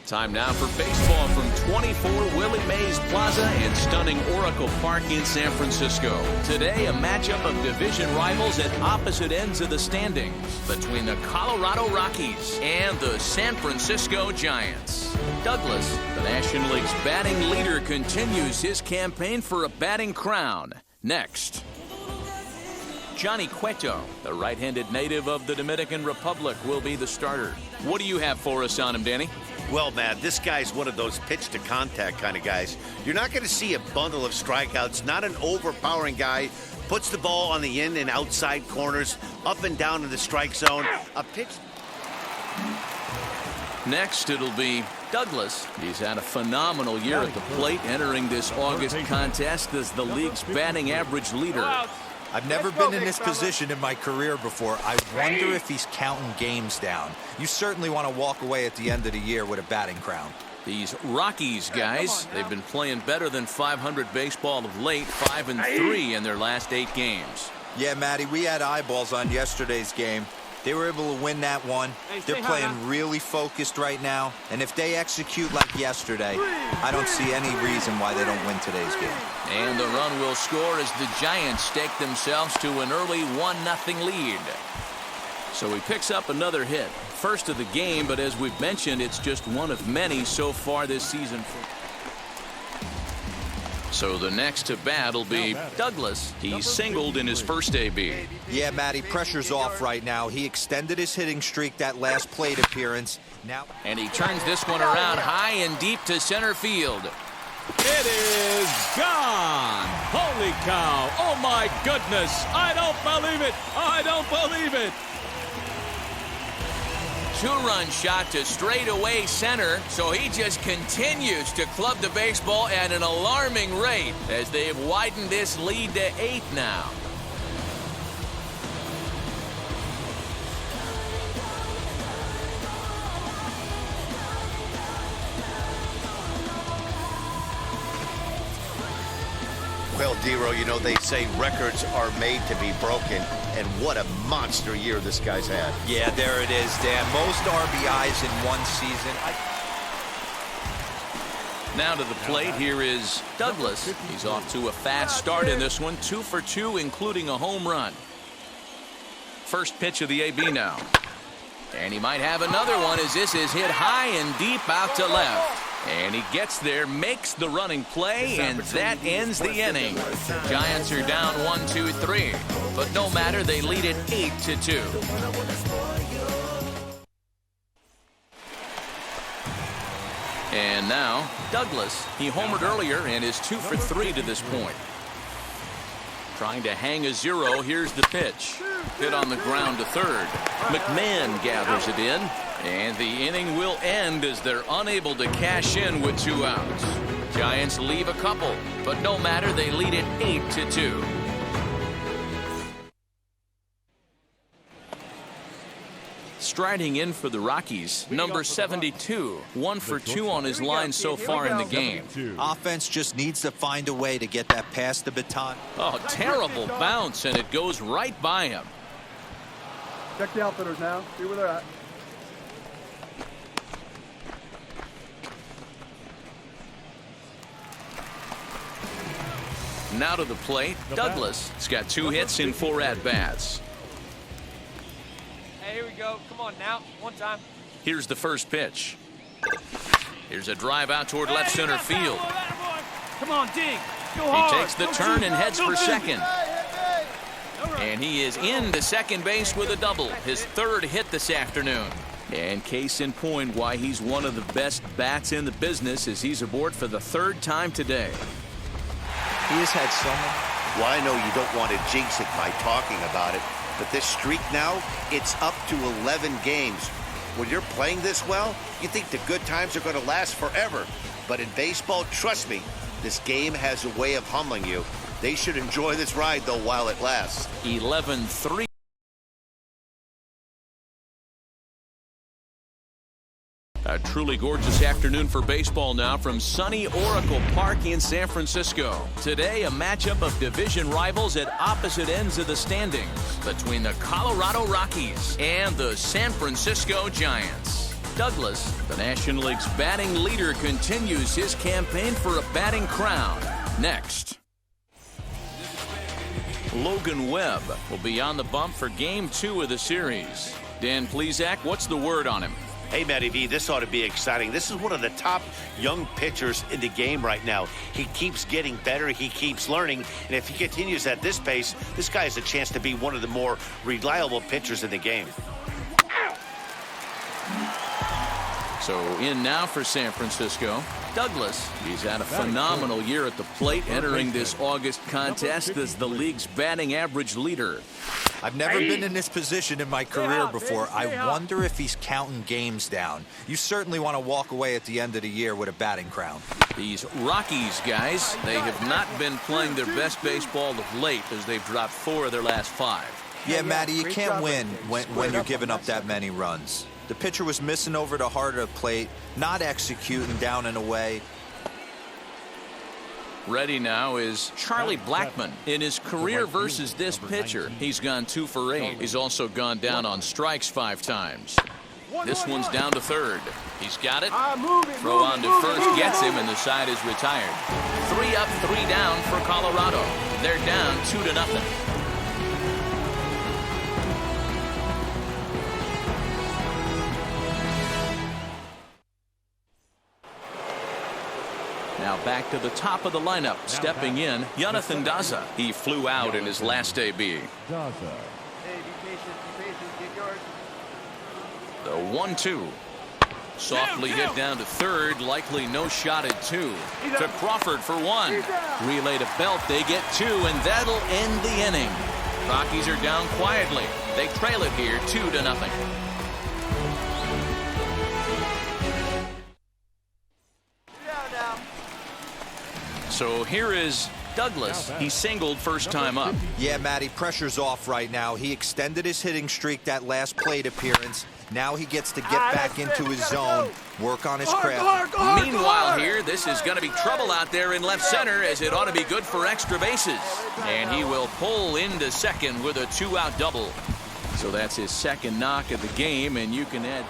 Time now for baseball from 24 Willie Mays Plaza in stunning Oracle Park in San Francisco. Today, a matchup of division rivals at opposite ends of the standings between the Colorado Rockies and the San Francisco Giants. Douglas, the National League's batting leader, continues his campaign for a batting crown. Next, Johnny Cueto, the right-handed native of the Dominican Republic, will be the starter. What do you have for us on him, Danny? Well, Matt, this guy's one of those pitch-to-contact kind of guys. You're not going to see a bundle of strikeouts, not an overpowering guy. Puts the ball on the in and outside corners, up and down in the strike zone. A pitch. Next, it'll be Douglas. He's had a phenomenal year at the plate, entering this August contest as the league's batting average leader. I've never been in this position in my career before. I wonder if he's counting games down. You certainly want to walk away at the end of the year with a batting crown. These Rockies guys, they've been playing better than 500 baseball of late, 5-3 in their last 8 games. Yeah, Matty, we had eyeballs on yesterday's game. They were able to win that one. They're playing really focused right now. And if they execute like yesterday, I don't see any reason why they don't win today's game. And the run will score as the Giants stake themselves to an early 1-0 lead. So he picks up another hit. First of the game, but as we've mentioned, it's just one of many so far this season. So the next to bat will be Douglas. He's singled in his first AB. Yeah, Matty, pressure's off right now. He extended his hitting streak that last plate appearance. And he turns this one around high and deep to center field. It is gone. Holy cow. Oh, my goodness. I don't believe it. I don't believe it. 2-run shot to straightaway center, so he just continues to club the baseball at an alarming rate as they've widened this lead to 8 now. Well, Dero, you know, they say records are made to be broken, and what a monster year this guy's had. Yeah, there it is, Dan. Most RBIs in one season. Now to the plate, here is Douglas. He's off to a fast start in this one, 2 for 2, including a home run. First pitch of the AB now. And he might have another one as this is hit high and deep out to left. And he gets there, makes the running play, and that ends the inning. Giants are down 1-2-3. But no matter, they lead it 8-2. And now, Douglas. He homered earlier and is 2 for 3 to this point. Trying to hang a 0. Here's the pitch. Hit on the ground to third. McMahon gathers it in. And the inning will end as they're unable to cash in with 2 outs. Giants leave a couple, but no matter, they lead it 8-2. Striding in for the Rockies, number 72, 1 for 2 on his line so far in the game. Offense just needs to find a way to get that past the baton. Oh, terrible bounce, and it goes right by him. Check the outfitters now, see where they're at. Now to the plate, Douglas. He's got 2 hits in 4 at-bats. Hey, here we go. Come on now. One time. Here's the first pitch. Here's a drive out toward left center field. Come on, dig. Go He hard. takes the turn and heads for second. And he is into second base with a double, his 3rd hit this afternoon. And case in point why he's one of the best bats in the business as he's aboard for the 3rd time today. He has had so many. Well, I know you don't want to jinx it by talking about it, but this streak now, it's up to 11 games. When you're playing this well, you think the good times are going to last forever. But in baseball, trust me, this game has a way of humbling you. They should enjoy this ride, though, while it lasts. 11-3. A truly gorgeous afternoon for baseball now from sunny Oracle Park in San Francisco. Today, a matchup of division rivals at opposite ends of the standings between the Colorado Rockies and the San Francisco Giants. Douglas, the National League's batting leader, continues his campaign for a batting crown. Next. Logan Webb will be on the bump for Game 2 of the series. Dan Plesac, what's the word on him? Hey, Matty V, this ought to be exciting. This is one of the top young pitchers in the game right now. He keeps getting better. He keeps learning. And if he continues at this pace, this guy has a chance to be one of the more reliable pitchers in the game. So in now for San Francisco, Douglas. He's had a phenomenal year at the plate, entering this August contest as the league's batting average leader. I've never been in this position in my career before. I wonder if he's counting games down. You certainly want to walk away at the end of the year with a batting crown. These Rockies guys, they have not been playing their best baseball of late as they've dropped 4 of their last 5. Yeah, Matty, you can't win when you're giving up that many runs. The pitcher was missing over the heart of the plate, not executing down and away. Ready now is Charlie Blackmon. In his career versus this pitcher, he's gone 2 for 8. He's also gone down on strikes 5 times. This one's down to third. He's got it. Throw on to first gets him, and the side is retired. 3 up, 3 down for Colorado. They're down 2-0. Now back to the top of the lineup. Stepping in, Jonathan Daza. He flew out in his last AB. Hey, be patient, get yours. The 1-2. Softly hit down to third. Likely no shot at 2. To Crawford for 1. Relay to Belt. They get 2, and that'll end the inning. Rockies are down quietly. They trail it here 2-0. So here is Douglas. He singled first time up. Yeah, Matty, pressure's off right now. He extended his hitting streak that last plate appearance. Now he gets to get back into his zone, work on his craft. Meanwhile here, this is going to be trouble out there in left center, as it ought to be good for extra bases. And he will pull into second with a 2-out double. So that's his second knock of the game, and you can add.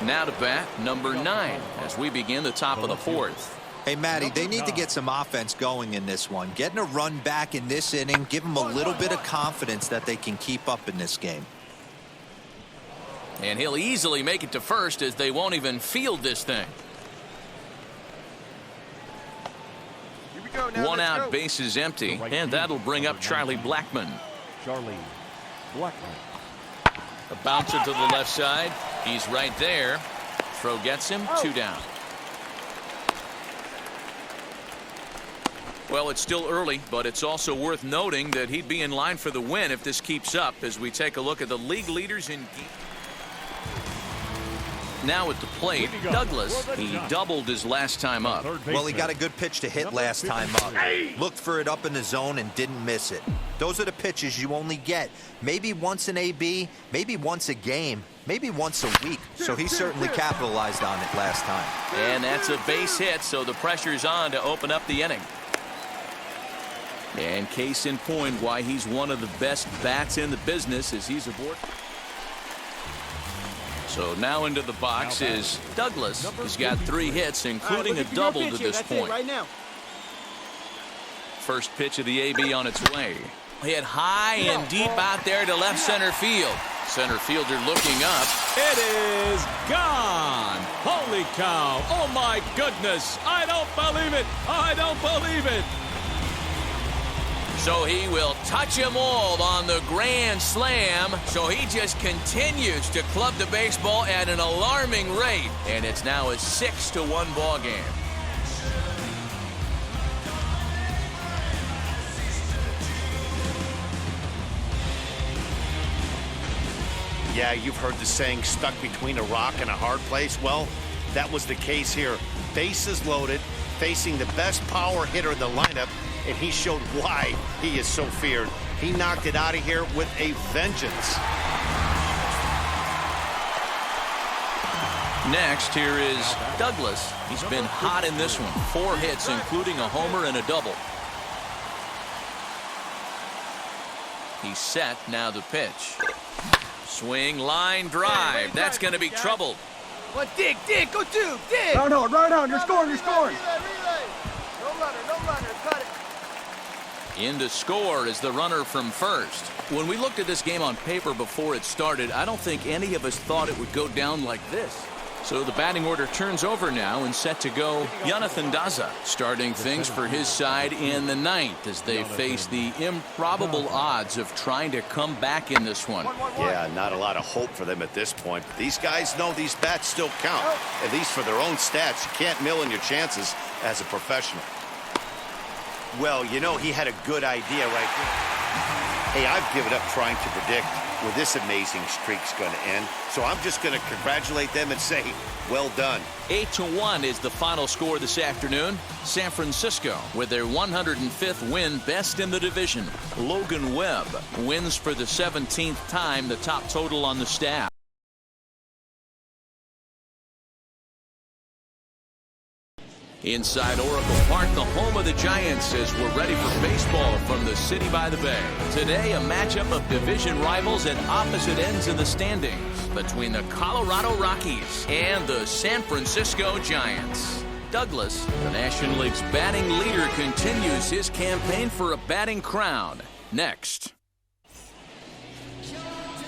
Now to bat, number 9, as we begin the top of the 4th. Hey, Matty, they need to get some offense going in this one. Getting a run back in this inning, give them a little bit of confidence that they can keep up in this game. And he'll easily make it to first, as they won't even field this thing. Here we go now. 1 out, base is empty, and that'll bring up Charlie Blackmon. A bouncer to the left side. He's right there. Throw gets him, 2 down. Well, it's still early, but it's also worth noting that he'd be in line for the win if this keeps up, as we take a look at the league leaders in. Now at the plate, Douglas. He doubled his last time up. Well, he got a good pitch to hit last time up. Looked for it up in the zone and didn't miss it. Those are the pitches you only get maybe once an AB, maybe once a game, maybe once a week. So he certainly capitalized on it last time. And that's a base hit, so the pressure's on to open up the inning. And case in point why he's one of the best bats in the business as he's aboard. So now into the box is Douglas. He's got 3 hits, including a double to this point. First pitch of the AB on its way. Hit high and deep out there to left center field. Center fielder looking up. It is gone. Holy cow. Oh, my goodness. I don't believe it. I don't believe it. So he will touch them all on the grand slam. So he just continues to club the baseball at an alarming rate. And it's now a 6-1 ball game. Yeah, you've heard the saying, stuck between a rock and a hard place. Well, that was the case here. Bases loaded, facing the best power hitter in the lineup, and he showed why he is so feared. He knocked it out of here with a vengeance. Next, here is Douglas. He's been hot in this one. 4 hits, including a homer and a double. He's set, now the pitch. Swing, line, drive. That's going to be trouble. Well, dig, go dig. Run on, you're scoring. Relay. No runner, cut it. In to score is the runner from first. When we looked at this game on paper before it started, I don't think any of us thought it would go down like this. So the batting order turns over now and set to go Jonathan Daza, starting things for his side in the ninth as they face the improbable odds of trying to come back in this one. Yeah, not a lot of hope for them at this point. But these guys know these bats still count, at least for their own stats. You can't mill in your chances as a professional. Well, you know, he had a good idea right there. Hey, I've given up trying to predict where this amazing streak's going to end. So I'm just going to congratulate them and say, well done. 8-1 is the final score this afternoon. San Francisco with their 105th win, best in the division. Logan Webb wins for the 17th time, the top total on the staff. Inside Oracle Park, the home of the Giants, as we're ready for baseball from the city by the bay. Today, a matchup of division rivals at opposite ends of the standings between the Colorado Rockies and the San Francisco Giants. Douglas, the National League's batting leader, continues his campaign for a batting crown. Next,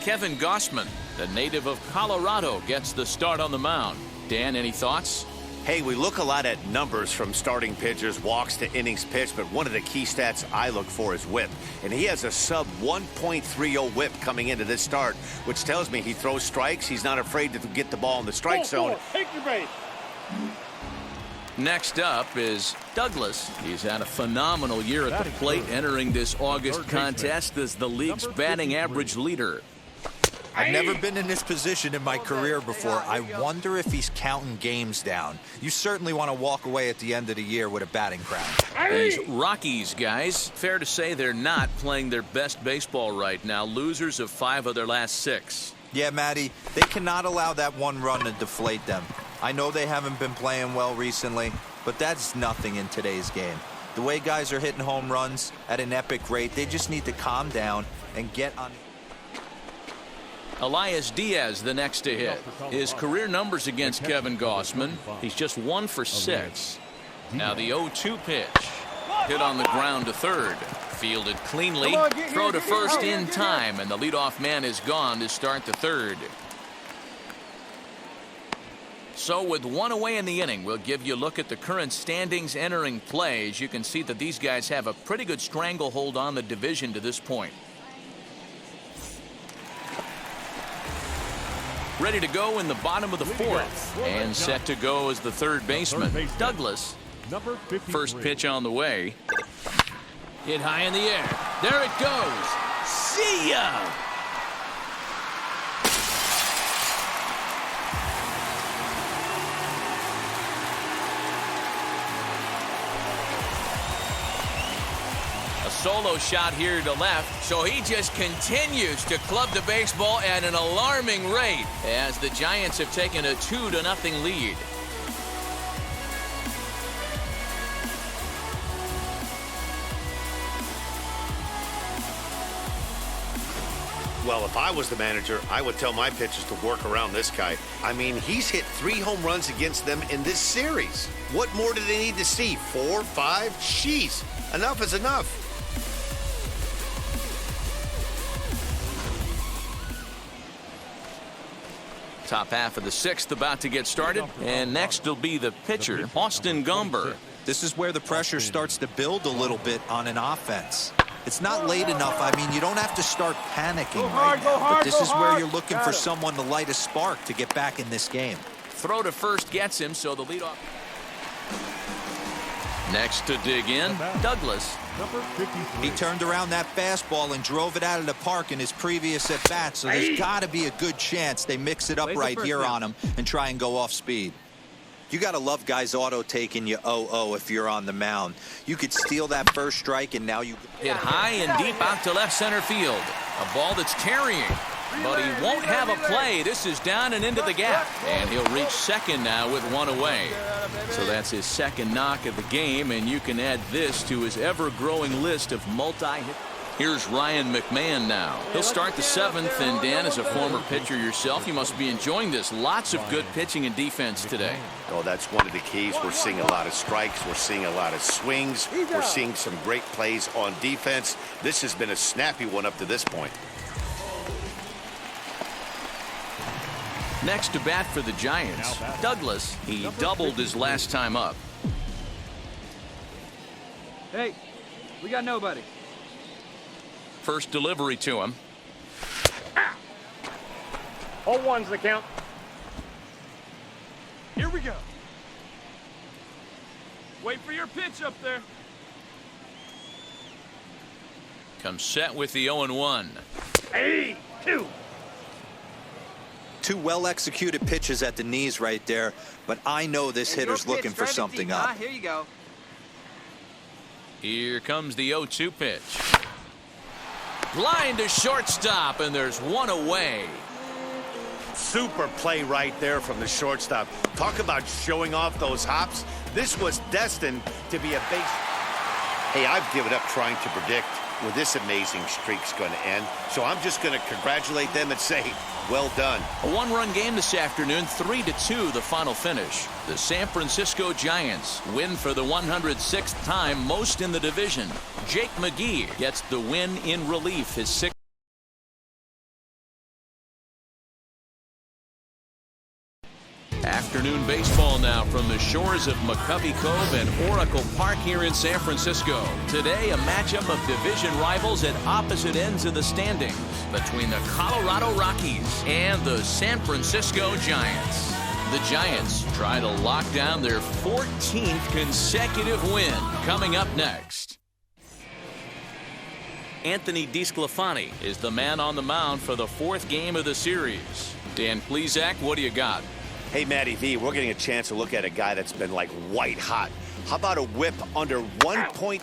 Kevin Gausman, the native of Colorado, gets the start on the mound. Dan, any thoughts? Hey, we look a lot at numbers from starting pitchers, walks to innings pitched, but one of the key stats I look for is whip. And he has a sub 1.30 whip coming into this start, which tells me he throws strikes. He's not afraid to get the ball in the strike zone. Take your base. Next up is Douglas. He's had a phenomenal year at the plate, entering this August contest as the league's batting average leader. I've never been in this position in my career before. I wonder if he's counting games down. You certainly want to walk away at the end of the year with a batting crown. These Rockies guys, fair to say they're not playing their best baseball right now. Losers of 5 of their last 6. Yeah, Matty, they cannot allow that one run to deflate them. I know they haven't been playing well recently, but that's nothing in today's game. The way guys are hitting home runs at an epic rate, they just need to calm down and get on. Elias Diaz, the next to hit. His career numbers against Kevin Gausman, he's just 1 for 6. Now the 0-2 pitch. Hit on the ground to third. Fielded cleanly. Throw to first in time, and the leadoff man is gone to start the third. So with 1 away in the inning, we'll give you a look at the current standings entering play. As you can see that these guys have a pretty good stranglehold on the division to this point. Ready to go in the bottom of the 4th, and set to go as the third baseman, Douglas. First pitch on the way. Hit high in the air. There it goes. See ya! Solo shot here to left, so he just continues to club the baseball at an alarming rate as the Giants have taken a 2-0 lead. Well, if I was the manager, I would tell my pitchers to work around this guy. I mean, he's hit 3 home runs against them in this series. What more do they need to see? 4, 5? Jeez, enough is enough. Top half of the 6th about to get started, and next will be the pitcher, Austin Gomber. This is where the pressure starts to build a little bit on an offense. It's not late enough. I mean, you don't have to start panicking right now, but this is where you're looking for someone to light a spark to get back in this game. Throw to first gets him, so the leadoff. Next to dig in, Douglas. He turned around that fastball and drove it out of the park in his previous at-bat, so there's got to be a good chance they mix it up right here on him and try and go off speed. You got to love guys auto-taking you 0-0 if you're on the mound. You could steal that first strike, and now you hit high and deep out to left center field. A ball that's carrying, but he won't have a play. This is down and into the gap, and he'll reach second now with 1 away. So that's his second knock of the game, and you can add this to his ever-growing list of multi-hit. Here's Ryan McMahon now. He'll start the 7th, and Dan, as a former pitcher yourself, you must be enjoying this. Lots of good pitching and defense today. Oh, that's one of the keys. We're seeing a lot of strikes. We're seeing a lot of swings. We're seeing some great plays on defense. This has been a snappy one up to this point. Next to bat for the Giants, Douglas. He doubled his last time up. Hey, we got nobody. First delivery to him. 0-1's the count. Here we go. Wait for your pitch up there. Comes set with the 0-1. Hey, 2. Two well-executed pitches at the knees right there, but I know this hitter's looking for something up. Here you go. Here comes the 0-2 pitch. Line to shortstop, and there's one away. Super play right there from the shortstop. Talk about showing off those hops. This was destined to be a base. Hey, I've given up trying to predict where this amazing streak's going to end. So I'm just going to congratulate them and say, well done. A one-run game this afternoon, 3-2 the final finish. The San Francisco Giants win for the 106th time, most in the division. Jake McGee gets the win in relief, his 6th. Afternoon baseball now from the shores of McCovey Cove and Oracle Park here in San Francisco. Today, a matchup of division rivals at opposite ends of the standings between the Colorado Rockies and the San Francisco Giants. The Giants try to lock down their 14th consecutive win. Coming up next, Anthony DeSclafani is the man on the mound for the 4th game of the series. Dan Plesac, what do you got? Hey, Matty V, we're getting a chance to look at a guy that's been like white hot. How about a whip under 1 point?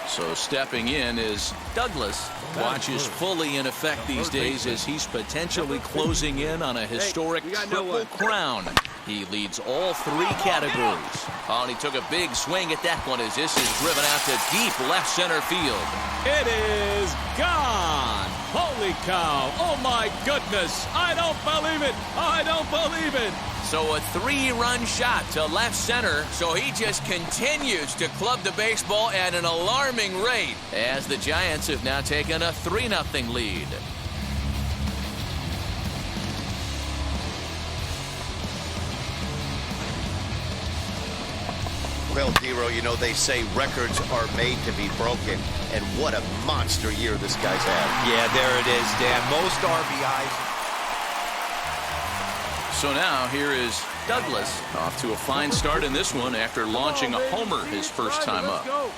So stepping in is Douglas. Watches fully in effect these days as he's potentially closing in on a historic triple crown. He leads all 3 categories. Oh, and he took a big swing at that one as this is driven out to deep left center field. It is gone. Holy cow. Oh, my goodness. I don't believe it. I don't believe it. So a 3-run shot to left center, so he just continues to club the baseball at an alarming rate as the Giants have now taken a 3-0 lead. Well, Dero, you know, they say records are made to be broken, and what a monster year this guy's had. Yeah, there it is, Dan. Most RBIs. So now here is Douglas off to a fine start in this one after launching a homer his first time up.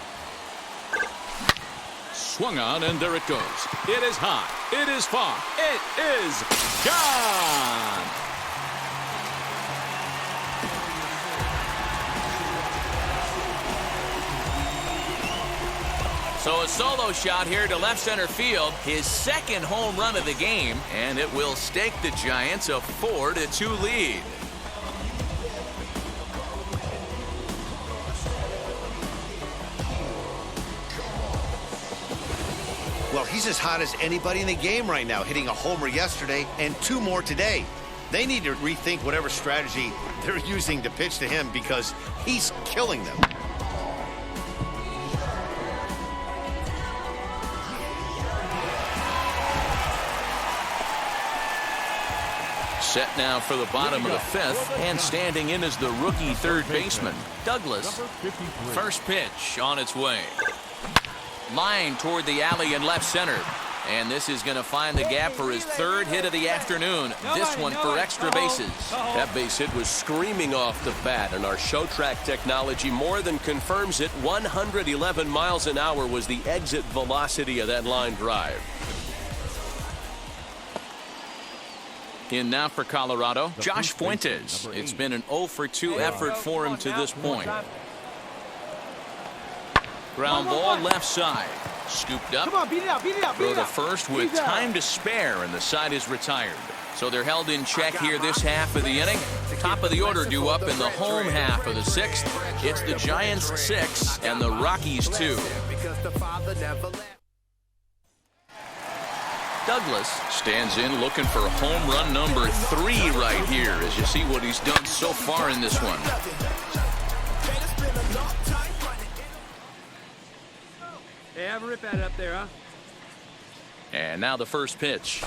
Swung on, and there it goes. It is high. It is far. It is gone. So a solo shot here to left center field, his 2nd home run of the game, and it will stake the Giants a 4-2 lead. Well, he's as hot as anybody in the game right now, hitting a homer yesterday and 2 more today. They need to rethink whatever strategy they're using to pitch to him because he's killing them. Set now for the bottom of the 5th, and standing in is the rookie 3rd baseman, Douglas. First pitch on its way. Line toward the alley in left center. And this is going to find the gap for his 3rd hit of the afternoon. This one for extra bases. That base hit was screaming off the bat, and our show track technology more than confirms it. 111 miles an hour was the exit velocity of that line drive. In now for Colorado, Josh Fuentes. It's been an 0-for-2 effort for him to this point. Ground ball left side. Scooped up. Come on, beat it out, beat it out, beat Throw it to out. first with Beat it out. time to spare, and the side is retired. So they're held in check here this half of the inning. Top of the order due up in the home half of the sixth. It's the Giants 6 and the Rockies 2. Douglas stands in looking for home run number 3 right here as you see what he's done so far in this one. Hey, have a rip at it up there, huh? And now the first pitch.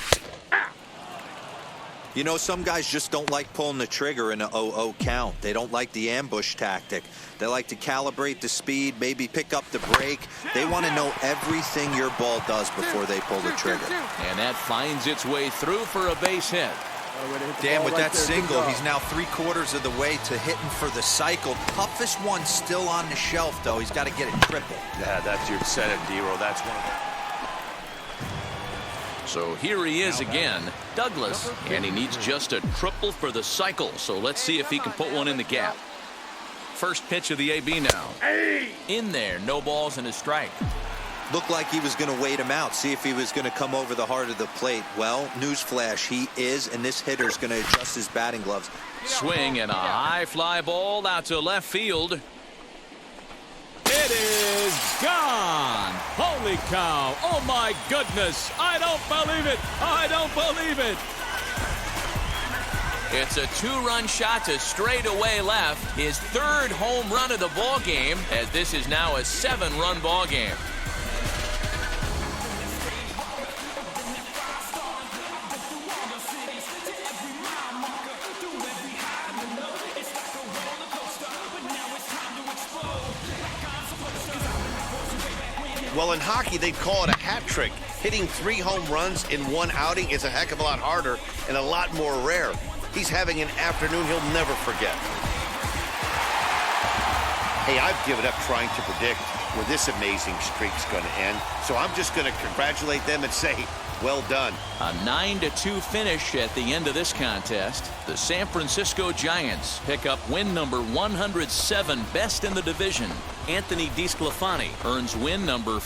You know, some guys just don't like pulling the trigger in an 0-0 count. They don't like the ambush tactic. They like to calibrate the speed, maybe pick up the break. They want to know everything your ball does before they pull the trigger. And that finds its way through for a base hit. Dan, with that single, he's now 3/4 of the way to hitting for the cycle. Toughest one still on the shelf, though. He's got to get it triple. Yeah, that's your set it, D-Roll. That's one of them. So here he is again, Douglas, and he needs just a triple for the cycle. So let's see if he can put one in the gap. First pitch of the AB now. In there, no balls and a strike. Looked like he was going to wait him out, see if he was going to come over the heart of the plate. Well, newsflash, he is, and this hitter's going to adjust his batting gloves. Swing and a high fly ball out to left field. It is gone. Holy cow. Oh, my goodness. I don't believe it. I don't believe it. It's a 2-run shot to straightaway left. His 3rd home run of the ball game, as this is now a 7-run ball game. Well, in hockey, they'd call it a hat trick. Hitting 3 home runs in one outing is a heck of a lot harder and a lot more rare. He's having an afternoon he'll never forget. Hey, I've given up trying to predict where this amazing streak's going to end, so I'm just going to congratulate them and say, well done. A 9-2 finish at the end of this contest. The San Francisco Giants pick up win number 107, best in the division. Anthony DeSclafani earns win number